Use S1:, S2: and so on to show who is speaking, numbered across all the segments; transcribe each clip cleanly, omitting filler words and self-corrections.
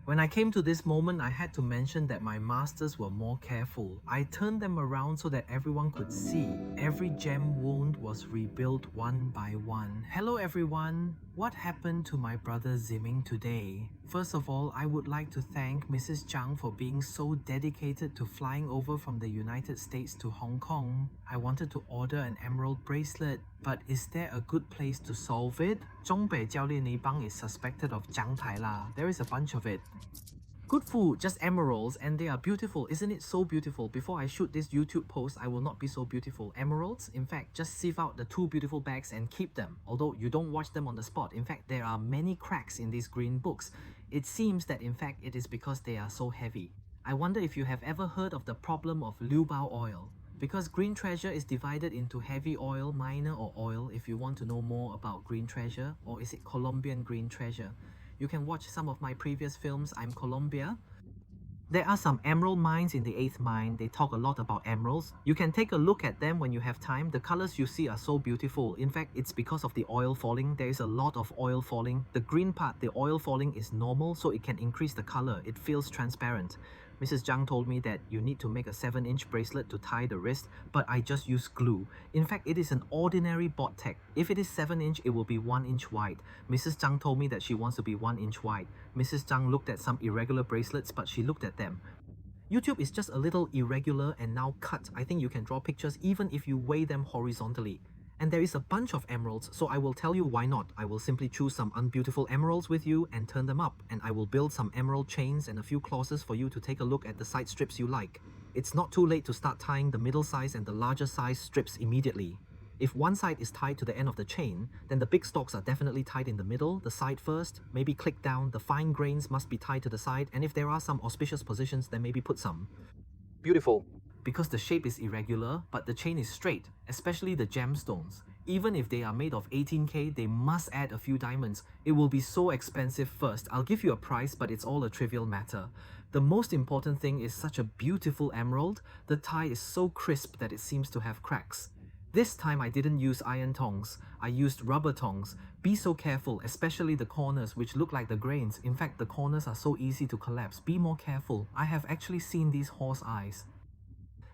S1: When I came to this moment, I had to mention that my masters were more careful. I turned them around so that everyone could see. Every gem wound was rebuilt one by one. Hello everyone! What happened to my brother Ziming today? First of all, I would like to thank Mrs. Zhang for being so dedicated to flying over from the United States to Hong Kong. I wanted to order an emerald bracelet, but is there a good place to solve it? Zhongbei Jiaolian Nibang is suspected of Jiang Tai La. There is a bunch of it. Good food, just emeralds, and they are beautiful. Isn't it so beautiful? Before I shoot this YouTube post, I will not be so beautiful. Emeralds? In fact, just sieve out the two beautiful bags and keep them. Although you don't watch them on the spot. In fact, there are many cracks in these green books. It seems that in fact it is because they are so heavy. I wonder if you have ever heard of the problem of Liu Bao oil. Because green treasure is divided into heavy oil, minor or oil if you want to know more about green treasure, or is it Colombian green treasure? You can watch some of my previous films, I'm Colombia. There are some emerald mines in the 8th mine. They talk a lot about emeralds. You can take a look at them when you have time. The colors you see are so beautiful. In fact, it's because of the oil falling. There is a lot of oil falling. The green part, the oil falling is normal, so it can increase the color. It feels transparent. Mrs. Zhang told me that you need to make a 7-inch bracelet to tie the wrist, but I just use glue. In fact, it is an ordinary bot tech. If it is 7-inch, it will be 1 inch wide. Mrs. Zhang told me that she wants to be 1 inch wide. Mrs. Zhang looked at some irregular bracelets, but she looked at them. YouTube is just a little irregular and now cut. I think you can draw pictures even if you weigh them horizontally. And there is a bunch of emeralds, so I will tell you why not. I will simply choose some unbeautiful emeralds with you and turn them up, and I will build some emerald chains and a few clauses for you to take a look at the side strips you like. It's not too late to start tying the middle size and the larger size strips immediately. If one side is tied to the end of the chain, then the big stalks are definitely tied in the middle, the side first, maybe click down, the fine grains must be tied to the side, and if there are some auspicious positions, then maybe put some. Beautiful. Because the shape is irregular, but the chain is straight, especially the gemstones. Even if they are made of 18K, they must add a few diamonds. It will be so expensive first. I'll give you a price, but it's all a trivial matter. The most important thing is such a beautiful emerald. The tie is so crisp that it seems to have cracks. This time I didn't use iron tongs, I used rubber tongs. Be so careful, especially the corners which look like the grains. In fact, the corners are so easy to collapse. Be more careful. I have actually seen these horse eyes.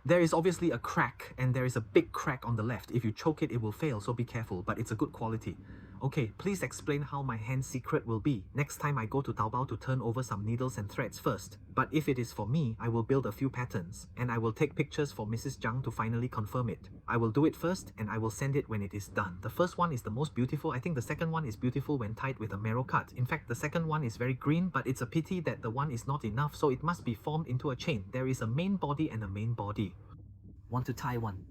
S1: There is obviously a crack, and there is a big crack on the left. If you choke it, it will fail, so be careful, but it's a good quality. Okay, please explain how my hand secret will be. Next time I go to Taobao to turn over some needles and threads first. But if it is for me, I will build a few patterns, and I will take pictures for Mrs. Zhang to finally confirm it. I will do it first, and I will send it when it is done. The first one is the most beautiful. I think the second one is beautiful when tied with a marrow cut. In fact, the second one is very green, but it's a pity that the one is not enough, so it must be formed into a chain. There is a main body and a main body. Want to tie one?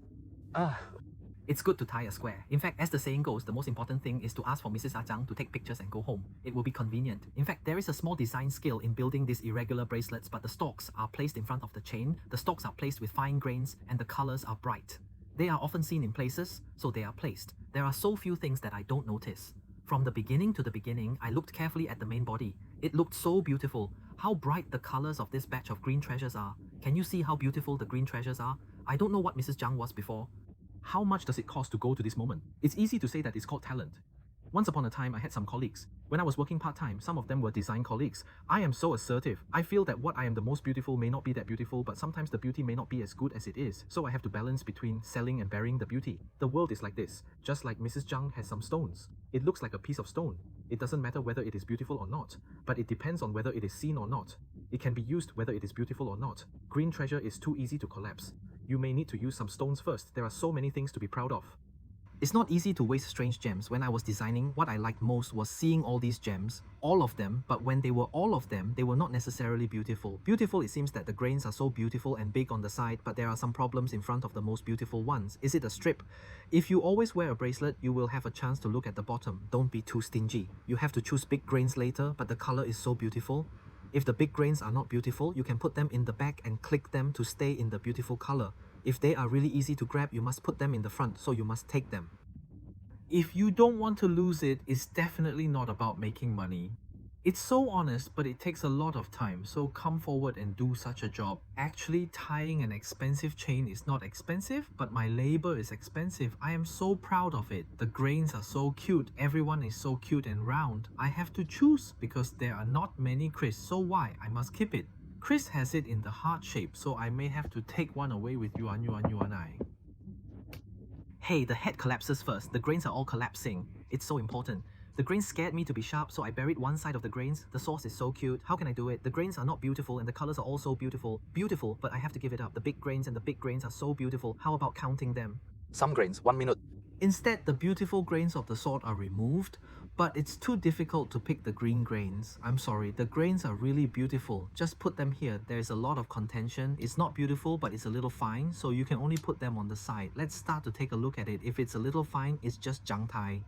S1: It's good to tie a square. In fact, as the saying goes, the most important thing is to ask for Mrs. Zhang to take pictures and go home. It will be convenient. In fact, there is a small design skill in building these irregular bracelets, but the stalks are placed in front of the chain, the stalks are placed with fine grains, and the colors are bright. They are often seen in places, so they are placed. There are so few things that I don't notice. From the beginning to the beginning, I looked carefully at the main body. It looked so beautiful. How bright the colors of this batch of green treasures are. Can you see how beautiful the green treasures are? I don't know what Mrs. Zhang was before. How much does it cost to go to this moment? It's easy to say that it's called talent. Once upon a time, I had some colleagues. When I was working part-time, some of them were design colleagues. I am so assertive. I feel that what I am the most beautiful may not be that beautiful, but sometimes the beauty may not be as good as it is. So I have to balance between selling and burying the beauty. The world is like this. Just like Mrs. Zhang has some stones. It looks like a piece of stone. It doesn't matter whether it is beautiful or not, but it depends on whether it is seen or not. It can be used whether it is beautiful or not. Green treasure is too easy to collapse. You may need to use some stones first. There are so many things to be proud of. It's not easy to waste strange gems. When I was designing, what I liked most was seeing all these gems, all of them, but when they were all of them, they were not necessarily beautiful. Beautiful, it seems that the grains are so beautiful and big on the side, but there are some problems in front of the most beautiful ones. Is it a strip? If you always wear a bracelet, you will have a chance to look at the bottom. Don't be too stingy. You have to choose big grains later, but the color is so beautiful. If the big grains are not beautiful, you can put them in the back and click them to stay in the beautiful color. If they are really easy to grab, you must put them in the front, so you must take them. If you don't want to lose it, it's definitely not about making money. It's so honest, but it takes a lot of time, so come forward and do such a job. Actually, tying an expensive chain is not expensive, but my labor is expensive. I am so proud of it. The grains are so cute, everyone is so cute and round. I have to choose because there are not many Chris, so why? I must keep it. Chris has it in the heart shape, so I may have to take one away with Yuan and I. Hey, the head collapses first. The grains are all collapsing. It's so important. The grains scared me to be sharp, so I buried one side of the grains. The sauce is so cute. How can I do it? The grains are not beautiful and the colors are all so beautiful. Beautiful, but I have to give it up. The big grains and the big grains are so beautiful. How about counting them?
S2: Some grains, 1 minute.
S1: Instead, the beautiful grains of the sort are removed, but it's too difficult to pick the green grains. I'm sorry, the grains are really beautiful. Just put them here. There's a lot of contention. It's not beautiful, but it's a little fine, so you can only put them on the side. Let's start to take a look at it. If it's a little fine, it's just jang tai.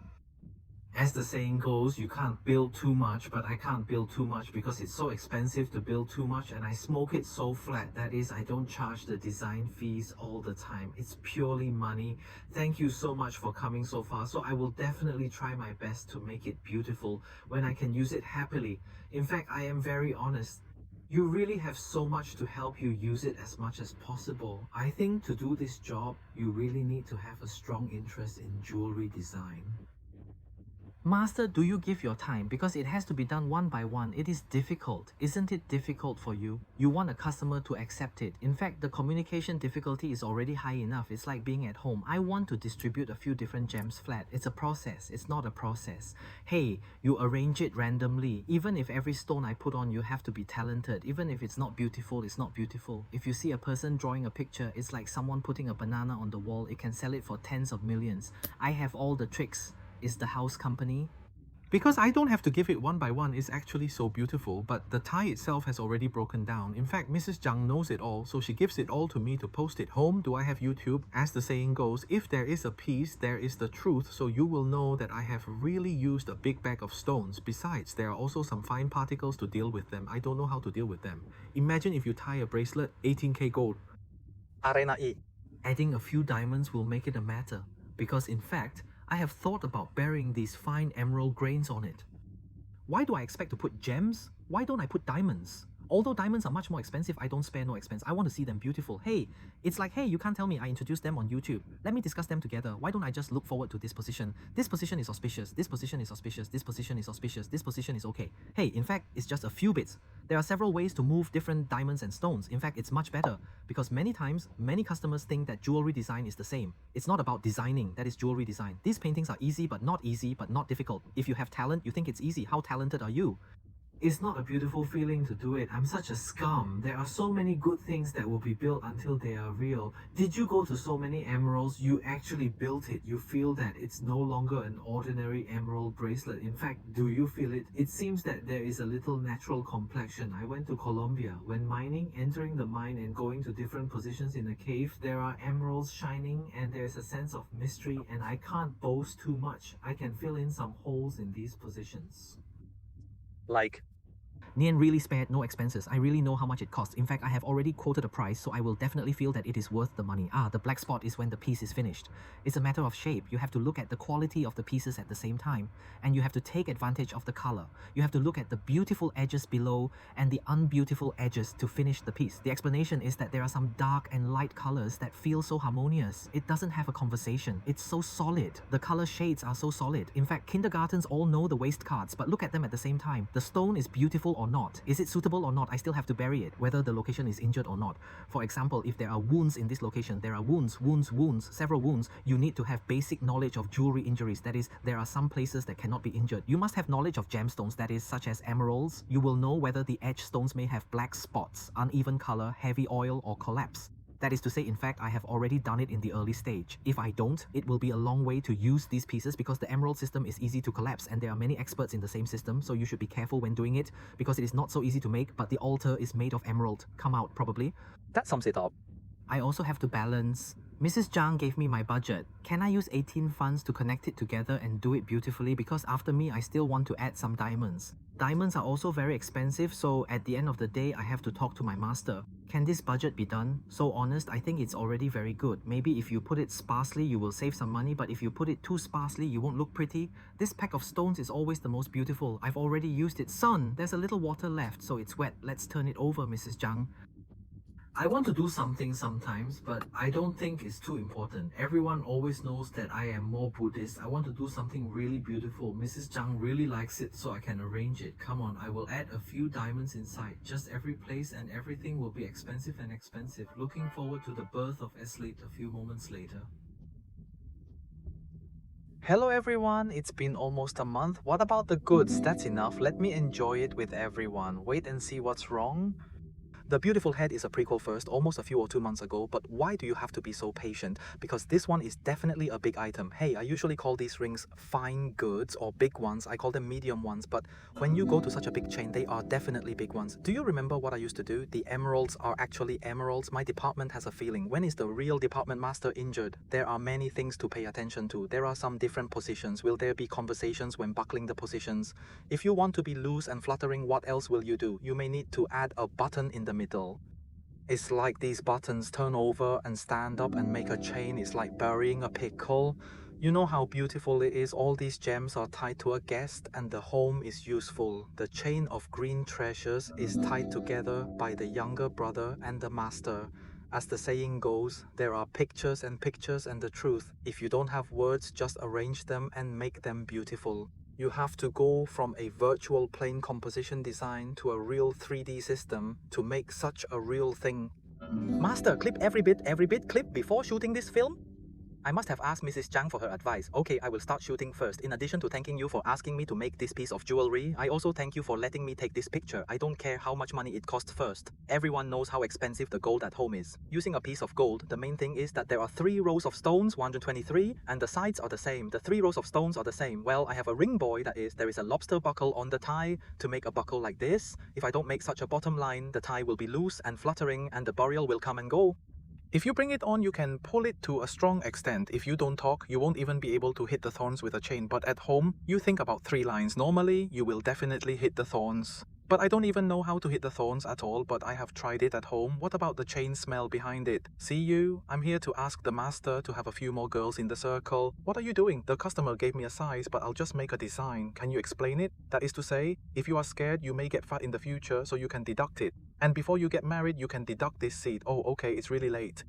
S1: As the saying goes, you can't build too much, but I can't build too much because it's so expensive to build too much and I smoke it so flat. That is, I don't charge the design fees all the time. It's purely money. Thank you so much for coming so far. So I will definitely try my best to make it beautiful when I can use it happily. In fact, I am very honest. You really have so much to help you use it as much as possible. I think to do this job, you really need to have a strong interest in jewelry design. Master, do you give your time? Because it has to be done one by one. It is difficult. Isn't it difficult for you? You want a customer to accept it. In fact, the communication difficulty is already high enough. It's like being at home. I want to distribute a few different gems flat. It's a process. It's not a process. Hey, you arrange it randomly. Even if every stone I put on, you have to be talented. Even if it's not beautiful, it's not beautiful. If you see a person drawing a picture, it's like someone putting a banana on the wall. It can sell it for tens of millions. I have all the tricks. Is the house company? Because I don't have to give it one by one, it's actually so beautiful, but the tie itself has already broken down. In fact, Mrs. Zhang knows it all, so she gives it all to me to post it. Home, do I have YouTube? As the saying goes, if there is a piece, there is the truth, so you will know that I have really used a big bag of stones. Besides, there are also some fine particles to deal with them. I don't know how to deal with them. Imagine if you tie a bracelet, 18K gold.
S2: Arena E.
S1: Adding a few diamonds will make it a matter, because in fact, I have thought about burying these fine emerald grains on it. Why do I expect to put gems? Why don't I put diamonds? Although diamonds are much more expensive, I don't spare no expense. I want to see them beautiful. Hey, it's like, hey, you can't tell me I introduced them on YouTube. Let me discuss them together. Why don't I just look forward to this position? This position is auspicious. This position is auspicious. This position is auspicious. This position is okay. Hey, in fact, it's just a few bits. There are several ways to move different diamonds and stones. In fact, it's much better because many times, many customers think that jewelry design is the same. It's not about designing, that is jewelry design. These paintings are easy but not difficult. If you have talent, you think it's easy. How talented are you? It's not a beautiful feeling to do it. I'm such a scum. There are so many good things that will be built until they are real. Did you go to so many emeralds? You actually built it. You feel that it's no longer an ordinary emerald bracelet. In fact, do you feel it? It seems that there is a little natural complexion. I went to Colombia. When mining, entering the mine and going to different positions in a cave, there are emeralds shining and there's a sense of mystery, and I can't boast too much. I can fill in some holes in these positions.
S2: Like,
S1: Nian really spared no expenses. I really know how much it costs. In fact, I have already quoted a price, so I will definitely feel that it is worth the money. The black spot is when the piece is finished. It's a matter of shape. You have to look at the quality of the pieces at the same time, and you have to take advantage of the color. You have to look at the beautiful edges below and the unbeautiful edges to finish the piece. The explanation is that there are some dark and light colors that feel so harmonious. It doesn't have a conversation. It's so solid. The color shades are so solid. In fact, kindergartens all know the waist cards, but look at them at the same time. The stone is beautiful or not. Is it suitable or not? I still have to bury it, whether the location is injured or not. For example, if there are wounds in this location, there are wounds, several wounds, you need to have basic knowledge of jewelry injuries. That is, there are some places that cannot be injured. You must have knowledge of gemstones, that is, such as emeralds. You will know whether the edge stones may have black spots, uneven color, heavy oil, or collapse. That is to say, in fact, I have already done it in the early stage. If I don't, it will be a long way to use these pieces because the emerald system is easy to collapse and there are many experts in the same system, so you should be careful when doing it because it is not so easy to make, but the altar is made of emerald. Come out, probably.
S2: that sums it up.
S1: I also have to balance. Mrs. Zhang gave me my budget. Can I use 18 funds to connect it together and do it beautifully? Because after me, I still want to add some diamonds. Diamonds are also very expensive, so at the end of the day, I have to talk to my master. Can this budget be done? So honest, I think it's already very good. Maybe if you put it sparsely, you will save some money, but if you put it too sparsely, you won't look pretty. This pack of stones is always the most beautiful. I've already used it. Son, there's a little water left, so it's wet. Let's turn it over, Mrs. Zhang. I want to do something sometimes, but I don't think it's too important. Everyone always knows that I am more Buddhist. I want to do something really beautiful. Mrs. Zhang really likes it, so I can arrange it. Come on, I will add a few diamonds inside. Just every place and everything will be expensive and expensive. Looking forward to the birth of Eslate a few moments later.
S2: Hello everyone, it's been almost a month. What about the goods? That's enough. Let me enjoy it with everyone. Wait and see what's wrong. The beautiful head is a prequel first, almost a few or 2 months ago, but why do you have to be so patient? Because this one is definitely a big item. Hey, I usually call these rings fine goods or big ones. I call them medium ones, but when you go to such a big chain, they are definitely big ones. Do you remember what I used to do? The emeralds are actually emeralds. My department has a feeling. When is the real department master injured? There are many things to pay attention to. There are some different positions. Will there be conversations when buckling the positions? If you want to be loose and fluttering, what else will you do? You may need to add a button in the middle. It's like these buttons turn over and stand up and make a chain. It's like burying a pickle. You know how beautiful it is. All these gems are tied to a guest and the home is useful. The chain of green treasures is tied together by the younger brother and the master. As the saying goes, there are pictures and the truth. If you don't have words, just arrange them and make them beautiful. You have to go from a virtual plane composition design to a real 3D system to make such a real thing. Master, clip every bit, clip before shooting this film? I must have asked Mrs. Zhang for her advice. Okay, I will start shooting first. In addition to thanking you for asking me to make this piece of jewelry, I also thank you for letting me take this picture. I don't care how much money it costs first. Everyone knows how expensive the gold at home is. Using a piece of gold, the main thing is that there are 3 rows of stones, 123, and the sides are the same. The 3 rows of stones are the same. Well, I have a ring boy, that is, there is a lobster buckle on the tie to make a buckle like this. If I don't make such a bottom line, the tie will be loose and fluttering and the burial will come and go. If you bring it on, you can pull it to a strong extent. If you don't talk, you won't even be able to hit the thorns with a chain. But at home, you think about 3 lines. Normally, you will definitely hit the thorns. But I don't even know how to hit the thorns at all, but I have tried it at home. What about the chain smell behind it? See you? I'm here to ask the master to have a few more girls in the circle. What are you doing? The customer gave me a size, but I'll just make a design. Can you explain it? That is to say, if you are scared, you may get fat in the future, so you can deduct it. And before you get married, you can deduct this seed. Oh, okay, it's really late.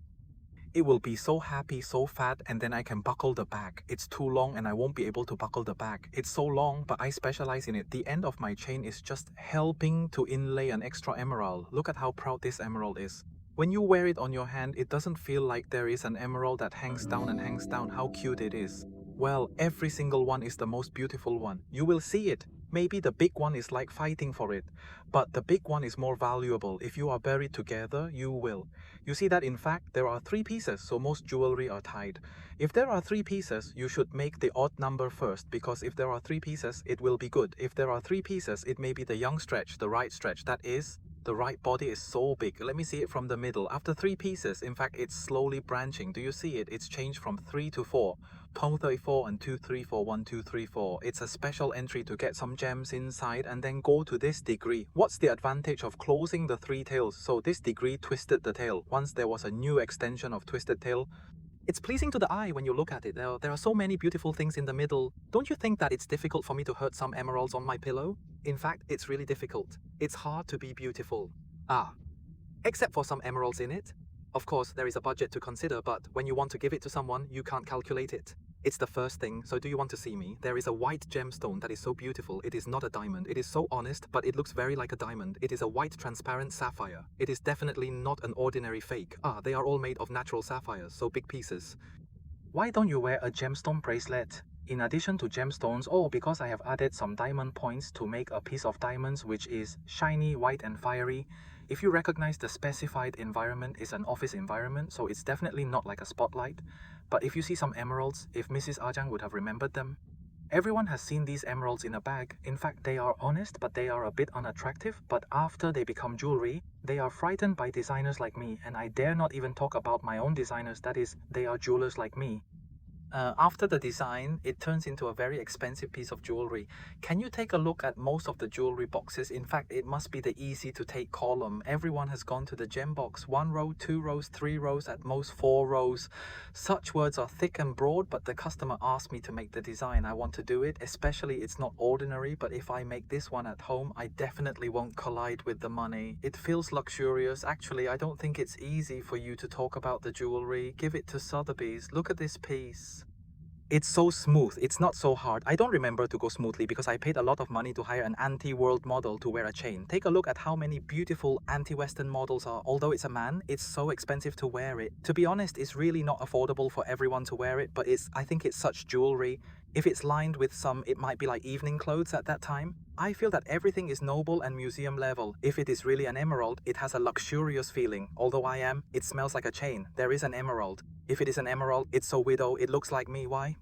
S2: It will be so happy, so fat, and then I can buckle the back. It's too long and I won't be able to buckle the back. It's so long, but I specialize in it. The end of my chain is just helping to inlay an extra emerald. Look at how proud this emerald is. When you wear it on your hand, it doesn't feel like there is an emerald that hangs down and hangs down. How cute it is. Well, every single one is the most beautiful one. You will see it. Maybe the big one is like fighting for it, but the big one is more valuable. If you are buried together, you will. You see that in fact, there are 3 pieces, so most jewelry are tied. If there are 3 pieces, you should make the odd number first, because if there are 3 pieces, it will be good. If there are 3 pieces, it may be the young stretch, the right stretch. That is, the right body is so big. Let me see it from the middle. After 3 pieces, in fact, it's slowly branching. Do you see it? It's changed from 3 to 4. 34 and 2, 3, 4, 1, 2, 3, 4. It's a special entry to get some gems inside and then go to this degree. What's the advantage of closing the 3 tails? So this degree twisted the tail. Once there was a new extension of twisted tail, it's pleasing to the eye when you look at it. There are so many beautiful things in the middle. Don't you think that it's difficult for me to hurt some emeralds on my pillow? In fact, it's really difficult. It's hard to be beautiful. Except for some emeralds in it. Of course, there is a budget to consider, but when you want to give it to someone, you can't calculate it. It's the first thing, so do you want to see me? There is a white gemstone that is so beautiful. It is not a diamond. It is so honest, but it looks very like a diamond. It is a white transparent sapphire. It is definitely not an ordinary fake. They are all made of natural sapphires, so big pieces. Why don't you wear a gemstone bracelet? In addition to gemstones, because I have added some diamond points to make a piece of diamonds which is shiny, white and fiery. If you recognize the specified environment is an office environment, so it's definitely not like a spotlight. But if you see some emeralds, if Mrs. Ajang would have remembered them. Everyone has seen these emeralds in a bag. In fact, they are honest, but they are a bit unattractive. But after they become jewelry, they are frightened by designers like me, and I dare not even talk about my own designers, that is, they are jewelers like me. After the design, it turns into a very expensive piece of jewelry. Can you take a look at most of the jewelry boxes? In fact, it must be the easy to take column. Everyone has gone to the gem box. 1 row, 2 rows, 3 rows, at most 4 rows. Such words are thick and broad, but the customer asked me to make the design. I want to do it, especially it's not ordinary, but if I make this one at home, I definitely won't collide with the money. It feels luxurious. Actually, I don't think it's easy for you to talk about the jewelry. Give it to Sotheby's. Look at this piece. It's so smooth, it's not so hard. I don't remember to go smoothly because I paid a lot of money to hire an anti-world model to wear a chain. Take a look at how many beautiful anti-Western models are. Although it's a man, it's so expensive to wear it. To be honest, it's really not affordable for everyone to wear it, but I think it's such jewelry. If it's lined with some, it might be like evening clothes at that time. I feel that everything is noble and museum level. If it is really an emerald, it has a luxurious feeling. Although it smells like a chain. There is an emerald. If it is an emerald, it's so widow, it looks like me. Why?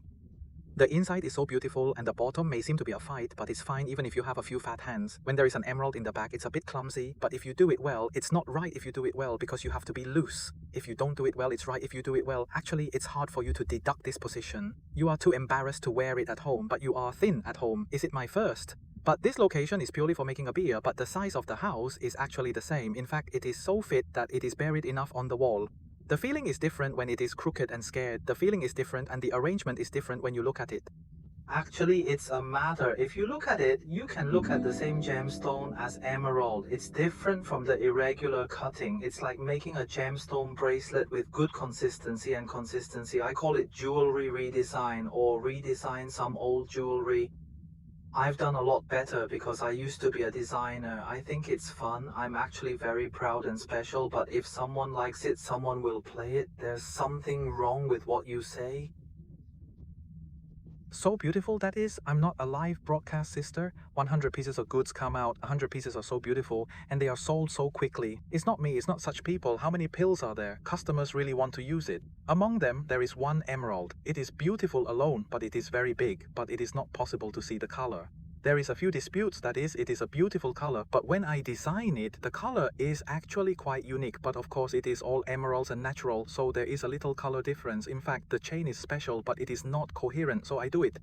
S2: The inside is so beautiful and the bottom may seem to be a fight, but it's fine even if you have a few fat hands. When there is an emerald in the back, it's a bit clumsy, but if you do it well, it's not right if you do it well because you have to be loose. If you don't do it well, it's right if you do it well. Actually, it's hard for you to deduct this position. You are too embarrassed to wear it at home, but you are thin at home. Is it my first? But this location is purely for making a beer, but the size of the house is actually the same. In fact, it is so fit that it is buried enough on the wall. The feeling is different when it is crooked and scared. The feeling is different and the arrangement is different when you look at it. Actually, it's a matter. If you look at it, you can look at the same gemstone as emerald. It's different from the irregular cutting. It's like making a gemstone bracelet with good consistency and consistency. I call it jewelry redesign or redesign some old jewelry. I've done a lot better because I used to be a designer. I think it's fun. I'm actually very proud and special, but if someone likes it, someone will play it. There's something wrong with what you say. So beautiful that is. I'm not a live broadcast sister. 100 pieces of goods come out, 100 pieces are so beautiful, and they are sold so quickly. It's not me, it's not such people. How many pills are there? Customers really want to use it. Among them, there is one emerald. It is beautiful alone, but it is very big, but it is not possible to see the color. There is a few disputes, that is, it is a beautiful color, but when I design it, the color is actually quite unique, but of course it is all emeralds and natural, so there is a little color difference. In fact, the chain is special, but it is not coherent, so I do it.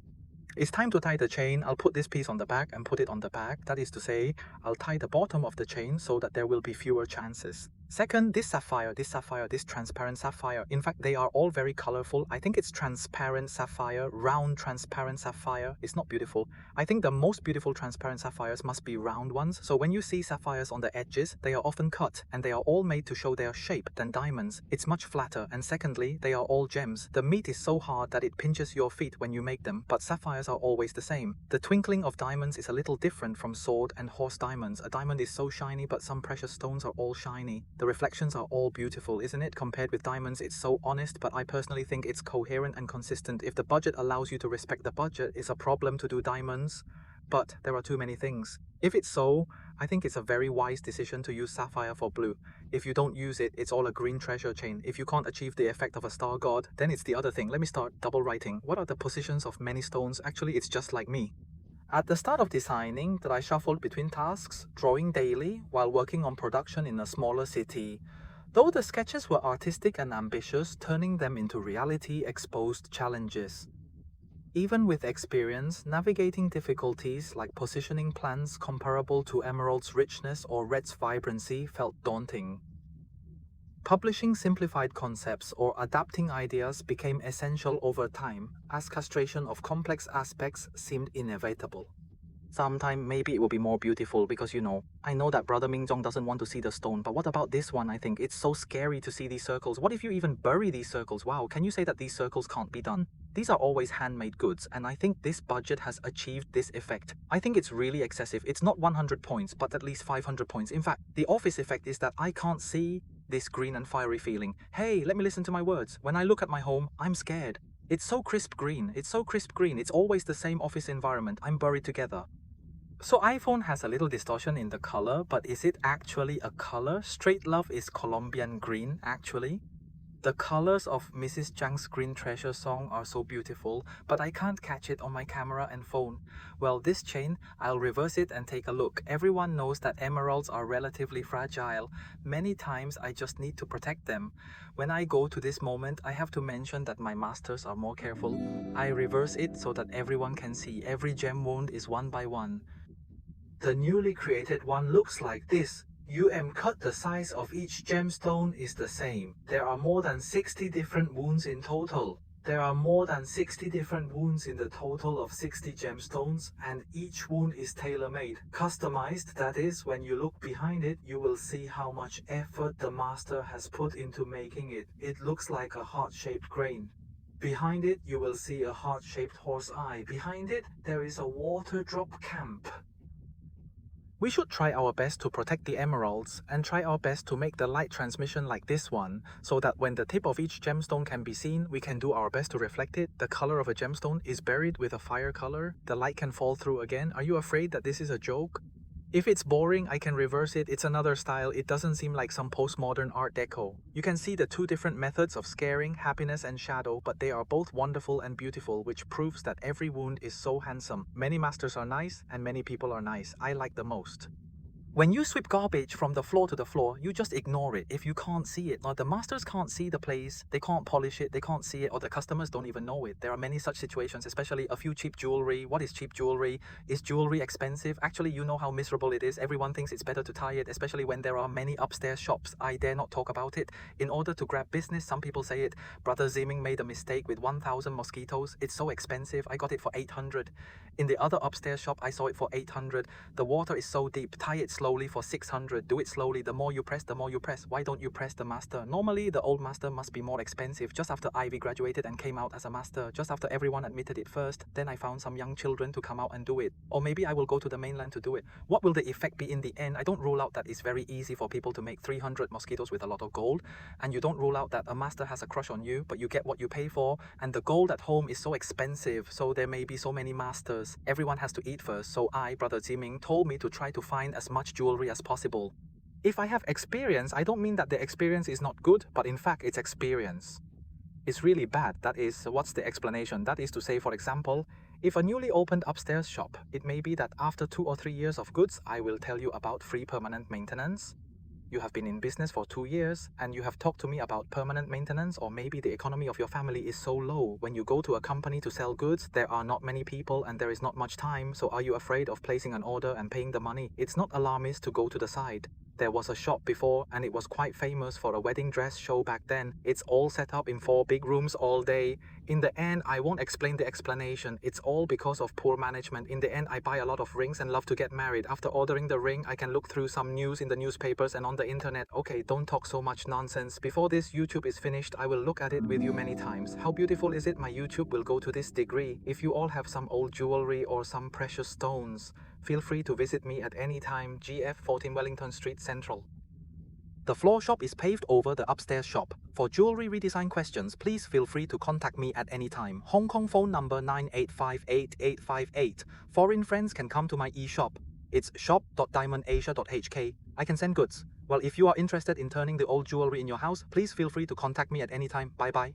S2: It's time to tie the chain. I'll put this piece on the back and put it on the back. That is to say, I'll tie the bottom of the chain so that there will be fewer chances. Second, this sapphire, this transparent sapphire. In fact, they are all very colorful. I think it's transparent sapphire, round transparent sapphire. It's not beautiful. I think the most beautiful transparent sapphires must be round ones. So when you see sapphires on the edges, they are often cut and they are all made to show their shape than diamonds. It's much flatter. And secondly, they are all gems. The meat is so hard that it pinches your feet when you make them, but sapphires are always the same. The twinkling of diamonds is a little different from sword and horse diamonds. A diamond is so shiny, but some precious stones are all shiny. The reflections are all beautiful, isn't it? Compared with diamonds, it's so honest, but I personally think it's coherent and consistent. If the budget allows you to respect the budget, it's a problem to do diamonds. But there are too many things. If it's so, I think it's a very wise decision to use sapphire for blue. If you don't use it, it's all a green treasure chain. If you can't achieve the effect of a star god, then it's the other thing. Let me start double writing. What are the positions of many stones? Actually, it's just like me. At the start of designing, that I shuffled between tasks, drawing daily, while working on production in a smaller city. Though the sketches were artistic and ambitious, turning them into reality exposed challenges. Even with experience, navigating difficulties like positioning plans comparable to emerald's richness or red's vibrancy felt daunting. Publishing simplified concepts or adapting ideas became essential over time, as castration of complex aspects seemed inevitable. Sometime maybe it will be more beautiful because I know that Brother Mingjong doesn't want to see the stone, but what about this one? I think it's so scary to see these circles. What if you even bury these circles? Wow, can you say that these circles can't be done? These are always handmade goods, and I think this budget has achieved this effect. I think it's really excessive. It's not 100 points, but at least 500 points. In fact, the office effect is that I can't see this green and fiery feeling. Hey, let me listen to my words. When I look at my home, I'm scared. It's so crisp green. It's so crisp green. It's always the same office environment. I'm buried together. So iPhone has a little distortion in the color, but is it actually a color? Straight Love is Colombian green, actually. The colors of Mrs. Zhang's Green Treasure song are so beautiful, but I can't catch it on my camera and phone. Well, this chain, I'll reverse it and take a look. Everyone knows that emeralds are relatively fragile. Many times I just need to protect them. When I go to this moment, I have to mention that my masters are more careful. I reverse it so that everyone can see. Every gem wound is one by one. The newly created one looks like this. cut the size of each gemstone is the same. There are more than 60 different wounds in total. There are more than 60 different wounds in the total of 60 gemstones, and each wound is tailor-made, customized. That is, when you look behind it, you will see how much effort the master has put into making it. It looks like a heart-shaped grain. Behind it, you will see a heart-shaped horse eye. Behind it, there is a water drop camp. We should try our best to protect the emeralds and try our best to make the light transmission like this one, so that when the tip of each gemstone can be seen, we can do our best to reflect it. The color of a gemstone is buried with a fire color. The light can fall through again. Are you afraid that this is a joke? If it's boring, I can reverse it. It's another style. It doesn't seem like some postmodern art deco. You can see the two different methods of scaring, happiness and shadow, but they are both wonderful and beautiful, which proves that every wound is so handsome. Many masters are nice and many people are nice. I like the most. When you sweep garbage from the floor to the floor, you just ignore it if you can't see it. Now, the masters can't see the place, they can't polish it, they can't see it, or the customers don't even know it. There are many such situations, especially a few cheap jewelry. What is cheap jewelry? Is jewelry expensive? Actually, you know how miserable it is. Everyone thinks it's better to tie it, especially when there are many upstairs shops. I dare not talk about it. In order to grab business, some people say it. Brother Ziming made a mistake with 1,000 mosquitoes. It's so expensive. I got it for 800. In the other upstairs shop, I saw it for 800. The water is so deep. Tie it slowly for 600. Do it slowly. The more you press, the more you press. Why don't you press the master? Normally, the old master must be more expensive. Just after Ivy graduated and came out as a master, just after everyone admitted it first, then I found some young children to come out and do it. Or maybe I will go to the mainland to do it. What will the effect be in the end? I don't rule out that it's very easy for people to make 300 mosquitoes with a lot of gold. And you don't rule out that a master has a crush on you, but you get what you pay for. And the gold at home is so expensive, so there may be so many masters. Everyone has to eat first, so I, Brother Ziming, told me to try to find as much jewelry as possible. If I have experience, I don't mean that the experience is not good, but in fact it's experience. It's really bad. That is, what's the explanation? That is to say, for example, if a newly opened upstairs shop, it may be that after 2 or 3 years of goods, I will tell you about free permanent maintenance. You have been in business for 2 years and you have talked to me about permanent maintenance, or maybe the economy of your family is so low. When you go to a company to sell goods, there are not many people and there is not much time. So are you afraid of placing an order and paying the money? It's not alarmist to go to the side. There was a shop before and it was quite famous for a wedding dress show back then. It's all set up in 4 big rooms all day. In the end, I won't explain the explanation. It's all because of poor management. In the end, I buy a lot of rings and love to get married. After ordering the ring, I can look through some news in the newspapers and on the internet. Okay, don't talk so much nonsense. Before this YouTube is finished, I will look at it with you many times. How beautiful is it? My YouTube will go to this degree. If you all have some old jewelry or some precious stones, feel free to visit me at any time. GF 14 Wellington Street Central. The floor shop is paved over the upstairs shop. For jewelry redesign questions, please feel free to contact me at any time. Hong Kong phone number 98588858. Foreign friends can come to my e-shop. It's shop.diamondasia.hk. I can send goods. Well, if you are interested in turning the old jewelry in your house, please feel free to contact me at any time. Bye bye.